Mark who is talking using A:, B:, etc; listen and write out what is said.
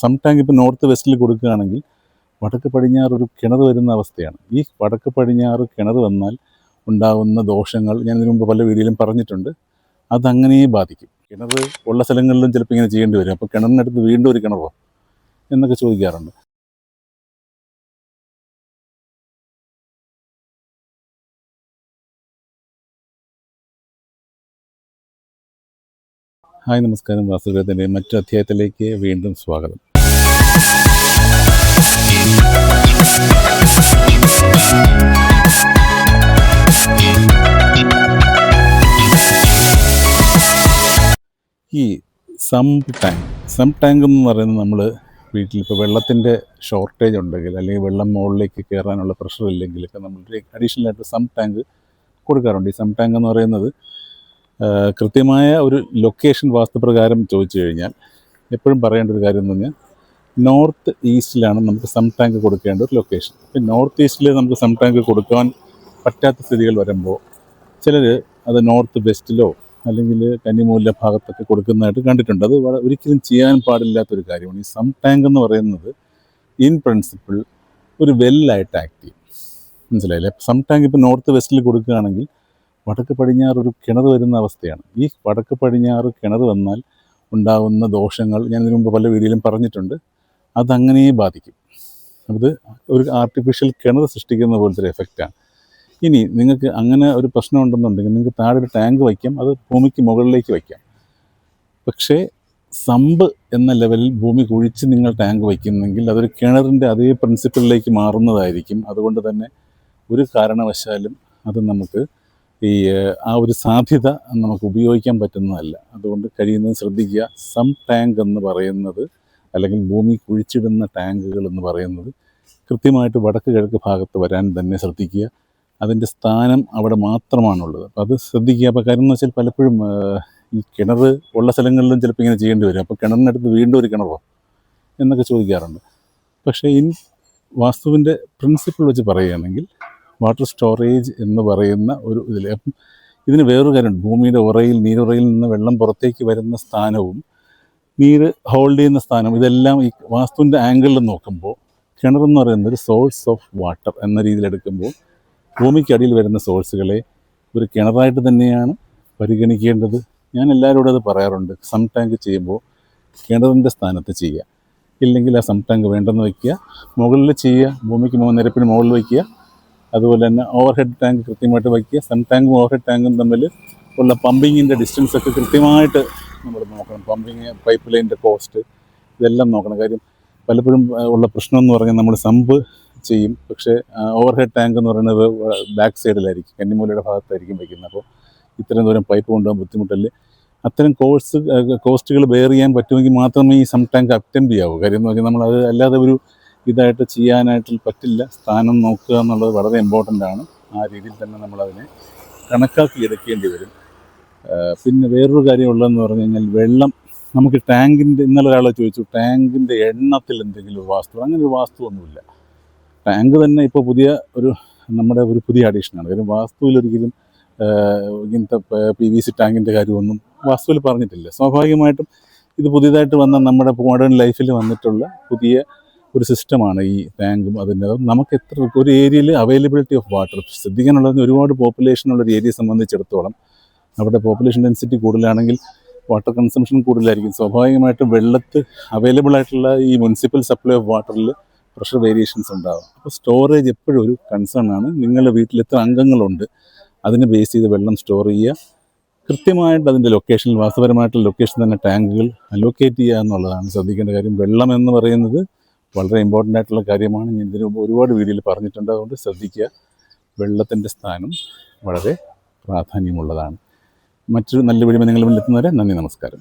A: Some tank ഇപ്പോൾ north വെസ്റ്റിൽ കൊടുക്കുകയാണെങ്കിൽ വടക്ക് പടിഞ്ഞാറ് ഒരു കിണർ വരുന്ന അവസ്ഥയാണ്. ഈ വടക്ക് പടിഞ്ഞാറ് കിണർ വന്നാൽ ഉണ്ടാകുന്ന ദോഷങ്ങൾ ഞാൻ ഇതിനു മുമ്പ് പല വീഡിയോയിലും പറഞ്ഞിട്ടുണ്ട്. അതങ്ങനെ ബാധിക്കും. കിണർ ഉള്ള സ്ഥലങ്ങളിലും ചിലപ്പോൾ ഇങ്ങനെ ചെയ്യേണ്ടി വരും. അപ്പോൾ കിണറിനടുത്ത് വീണ്ടും ഒരു കിണറോ എന്നൊക്കെ ചോദിക്കാറുണ്ട്. ഹായ്, നമസ്കാരം. വാസ്തുവിദ്യത്തിൻ്റെ മറ്റു അധ്യായത്തിലേക്ക് വീണ്ടും സ്വാഗതം. ഈ സം ടാങ്ക് എന്ന് പറയുന്നത് നമ്മൾ വീട്ടിലിപ്പോൾ വെള്ളത്തിൻ്റെ ഷോർട്ടേജ് ഉണ്ടെങ്കിൽ, അല്ലെങ്കിൽ വെള്ളം മുകളിലേക്ക് കയറാനുള്ള പ്രഷർ ഇല്ലെങ്കിലൊക്കെ നമ്മൾ അഡീഷണലായിട്ട് സം ടാങ്ക് കൊടുക്കാറുണ്ട്. ഈ സം ടാങ്ക് എന്ന് പറയുന്നത് കൃത്യമായ ഒരു ലൊക്കേഷൻ വാസ്തുപ്രകാരം ചോദിച്ചു കഴിഞ്ഞാൽ എപ്പോഴും പറയേണ്ട ഒരു കാര്യം എന്ന് പറഞ്ഞാൽ നോർത്ത് ഈസ്റ്റിലാണ് നമുക്ക് സം ടാങ്ക് കൊടുക്കേണ്ട ഒരു ലൊക്കേഷൻ. ഇപ്പം നോർത്ത് ഈസ്റ്റിൽ നമുക്ക് സം ടാങ്ക് കൊടുക്കാൻ പറ്റാത്ത സ്ഥിതികൾ വരുമ്പോൾ ചിലർ അത് നോർത്ത് വെസ്റ്റിലോ അല്ലെങ്കിൽ കന്നിമൂല ഭാഗത്തൊക്കെ കൊടുക്കുന്നതായിട്ട് കണ്ടിട്ടുണ്ട്. അത് ഒരിക്കലും ചെയ്യാൻ പാടില്ലാത്തൊരു കാര്യമാണ്. ഈ സം ടാങ്ക് എന്ന് പറയുന്നത് ഇൻ പ്രിൻസിപ്പിൾ ഒരു വെല്ലായിട്ട് ആക്ട് ചെയ്യും. മനസ്സിലായില്ലേ? സം ടാങ്ക് ഇപ്പോൾ നോർത്ത് വെസ്റ്റിൽ കൊടുക്കുകയാണെങ്കിൽ വടക്ക് പടിഞ്ഞാറ് ഒരു കിണർ വരുന്ന അവസ്ഥയാണ്. ഈ വടക്ക് പടിഞ്ഞാറ് കിണർ വന്നാൽ ഉണ്ടാകുന്ന ദോഷങ്ങൾ ഞാൻ ഇതിനു മുമ്പ് പല വീഡിയോയിലും പറഞ്ഞിട്ടുണ്ട്. അതങ്ങനെ ബാധിക്കും. അത് ഒരു ആർട്ടിഫിഷ്യൽ കിണർ സൃഷ്ടിക്കുന്ന പോലത്തെ ഒരു എഫക്റ്റാണ്. ഇനി നിങ്ങൾക്ക് അങ്ങനെ ഒരു പ്രശ്നം ഉണ്ടെന്നുണ്ടെങ്കിൽ നിങ്ങൾക്ക് താഴെ ഒരു ടാങ്ക് വയ്ക്കാം, അത് ഭൂമിക്ക് മുകളിലേക്ക് വയ്ക്കാം. പക്ഷേ സമ്പ് എന്ന ലെവലിൽ ഭൂമി കുഴിച്ച് നിങ്ങൾ ടാങ്ക് വയ്ക്കുന്നെങ്കിൽ അതൊരു കിണറിൻ്റെ അതേ പ്രിൻസിപ്പിളിലേക്ക് മാറുന്നതായിരിക്കും. അതുകൊണ്ട് തന്നെ ഒരു കാരണവശാലും അത് നമുക്ക് ആ ഒരു സാധ്യത നമുക്ക് ഉപയോഗിക്കാൻ പറ്റുന്നതല്ല. അതുകൊണ്ട് കഴിയുന്നത് ശ്രദ്ധിക്കുക. സം ടാങ്ക് എന്ന് പറയുന്നത്, അല്ലെങ്കിൽ ഭൂമി കുഴിച്ചിടുന്ന ടാങ്കുകൾ എന്ന് പറയുന്നത് കൃത്യമായിട്ട് വടക്ക് കിഴക്ക് ഭാഗത്ത് വരാൻ തന്നെ ശ്രദ്ധിക്കുക. അതിൻ്റെ സ്ഥാനം അവിടെ മാത്രമാണുള്ളത്. അപ്പോൾ അത് ശ്രദ്ധിക്കുക. അപ്പോൾ കാര്യം എന്ന് വെച്ചാൽ പലപ്പോഴും ഈ കിണർ ഉള്ള സ്ഥലങ്ങളിലും ചിലപ്പോൾ ഇങ്ങനെ ചെയ്യേണ്ടി വരും. അപ്പോൾ കിണറിനടുത്ത് വീണ്ടും ഒരു കിണറോ എന്നൊക്കെ ചോദിക്കാറുണ്ട്. പക്ഷേ വാസ്തുവിൻ്റെ പ്രിൻസിപ്പിൾ വെച്ച് പറയുകയാണെങ്കിൽ വാട്ടർ സ്റ്റോറേജ് എന്ന് പറയുന്ന ഒരു ഇതിൽ ഇതിന് വേറൊരു കാര്യമുണ്ട്. ഭൂമിയുടെ നീരുറയിൽ നിന്ന് വെള്ളം പുറത്തേക്ക് വരുന്ന സ്ഥാനവും നീര് ഹോൾഡ് ചെയ്യുന്ന സ്ഥാനം, ഇതെല്ലാം ഈ വാസ്തുവിൻ്റെ ആംഗിളിൽ നോക്കുമ്പോൾ കിണറെന്ന് പറയുന്നത് ഒരു സോഴ്സ് ഓഫ് വാട്ടർ എന്ന രീതിയിൽ എടുക്കുമ്പോൾ ഭൂമിക്കടിയിൽ വരുന്ന സോഴ്സുകളെ ഒരു കിണറായിട്ട് തന്നെയാണ് പരിഗണിക്കേണ്ടത്. ഞാൻ എല്ലാവരോടും അത് പറയാറുണ്ട്. സം ടാങ്ക് ചെയ്യുമ്പോൾ കിണറിൻ്റെ സ്ഥാനത്ത് ചെയ്യുക, ഇല്ലെങ്കിൽ ആ സം ടാങ്ക് വേണ്ടെന്ന് വയ്ക്കുക, മുകളിൽ ചെയ്യുക, ഭൂമിക്ക് നിരപ്പിന് മുകളിൽ വയ്ക്കുക. അതുപോലെ തന്നെ ഓവർ ഹെഡ് ടാങ്ക് കൃത്യമായിട്ട് വയ്ക്കുക. സം ടാങ്കും ഓവർ ഹെഡ് ടാങ്കും തമ്മിൽ ഉള്ള പമ്പിങ്ങിൻ്റെ ഡിസ്റ്റൻസൊക്കെ കൃത്യമായിട്ട് നമ്മൾ നോക്കണം. പമ്പിങ് പൈപ്പ് ലൈനിൻ്റെ കോസ്റ്റ് ഇതെല്ലാം നോക്കണം. കാര്യം പലപ്പോഴും ഉള്ള പ്രശ്നം എന്ന് പറഞ്ഞാൽ നമ്മൾ സമ്പ് ചെയ്യും, പക്ഷേ ഓവർ ഹെഡ് ടാങ്ക് എന്ന് പറയുന്നത് ബാക്ക് സൈഡിലായിരിക്കും, കന്നിമൂലയുടെ ഭാഗത്തായിരിക്കും വയ്ക്കുന്നത്. അപ്പോൾ ഇത്രയും ദൂരം പൈപ്പ് കൊണ്ടുപോകാൻ ബുദ്ധിമുട്ടല്ലേ. അത്തരം കോസ്റ്റുകൾ ബെയർ ചെയ്യാൻ പറ്റുമെങ്കിൽ മാത്രമേ ഈ സം ടാങ്ക് അറ്റൻഡ് ചെയ്യാവൂ. കാര്യം എന്ന് പറഞ്ഞാൽ നമ്മളത് അല്ലാതെ ഒരു ഇതായിട്ട് ചെയ്യാനായിട്ട് പറ്റില്ല. സ്ഥാനം നോക്കുക എന്നുള്ളത് വളരെ ഇമ്പോർട്ടൻ്റ് ആണ്. ആ രീതിയിൽ തന്നെ നമ്മളതിനെ കണക്കാക്കി എടുക്കേണ്ടി വരും. പിന്നെ വേറൊരു കാര്യമുള്ളതെന്ന് പറഞ്ഞു കഴിഞ്ഞാൽ വെള്ളം നമുക്ക് ടാങ്കിൻ്റെ, ഇന്നലെ ഒരാളെ ചോദിച്ചു ടാങ്കിൻ്റെ എണ്ണത്തിൽ എന്തെങ്കിലും വാസ്തു, അങ്ങനെ ഒരു വാസ്തുവൊന്നുമില്ല. ടാങ്ക് തന്നെ ഇപ്പോൾ നമ്മുടെ ഒരു പുതിയ അഡീഷനാണ്. കാര്യം വാസ്തുവിലൊരിക്കലും ഇങ്ങനത്തെ PVC ടാങ്കിൻ്റെ കാര്യമൊന്നും വാസ്തുവിൽ പറഞ്ഞിട്ടില്ല. സ്വാഭാവികമായിട്ടും ഇത് പുതിയതായിട്ട് വന്ന നമ്മുടെ മോഡേൺ ലൈഫിൽ വന്നിട്ടുള്ള പുതിയ ഒരു സിസ്റ്റമാണ് ഈ ടാങ്കും. അതിൻ്റെ നമുക്ക് ഒരു ഏരിയയിൽ അവൈലബിലിറ്റി ഓഫ് വാട്ടർ ശ്രദ്ധിക്കാനുള്ളത്, ഒരുപാട് പോപ്പുലേഷനുള്ളൊരു ഏരിയയെ സംബന്ധിച്ചിടത്തോളം അവിടെ പോപ്പുലേഷൻ ഡെൻസിറ്റി കൂടുതലാണെങ്കിൽ വാട്ടർ കൺസംഷൻ കൂടുതലായിരിക്കും. സ്വാഭാവികമായിട്ടും വെള്ളത്ത് അവൈലബിൾ ആയിട്ടുള്ള ഈ മുനിസിപ്പൽ സപ്ലൈ ഓഫ് വാട്ടറിൽ പ്രഷർ വേരിയേഷൻസ് ഉണ്ടാകും. അപ്പോൾ സ്റ്റോറേജ് എപ്പോഴും ഒരു കൺസേൺ ആണ്. നിങ്ങളുടെ വീട്ടിൽ എത്ര അംഗങ്ങളുണ്ട് അതിനെ ബേസ് ചെയ്ത് വെള്ളം സ്റ്റോർ ചെയ്യുക. കൃത്യമായിട്ട് അതിൻ്റെ ലൊക്കേഷനിൽ, വാസ്തുപരമായിട്ടുള്ള ലൊക്കേഷൻ തന്നെ ടാങ്കുകൾ അലോക്കേറ്റ് ചെയ്യുക എന്നുള്ളതാണ് ശ്രദ്ധിക്കേണ്ട കാര്യം. വെള്ളം എന്ന് പറയുന്നത് വളരെ ഇമ്പോർട്ടൻ്റ് ആയിട്ടുള്ള കാര്യമാണ്. ഞാൻ ഇതിന് ഒരുപാട് വീഡിയോയിൽ പറഞ്ഞിട്ടുണ്ട്. അതുകൊണ്ട് ശ്രദ്ധിക്കുക. വെള്ളത്തിൻ്റെ സ്ഥാനം വളരെ പ്രാധാന്യമുള്ളതാണ്. മറ്റൊരു നല്ല വീഡിയോ നിങ്ങൾ മുന്നിലെത്തുന്നവരെ നന്ദി, നമസ്കാരം.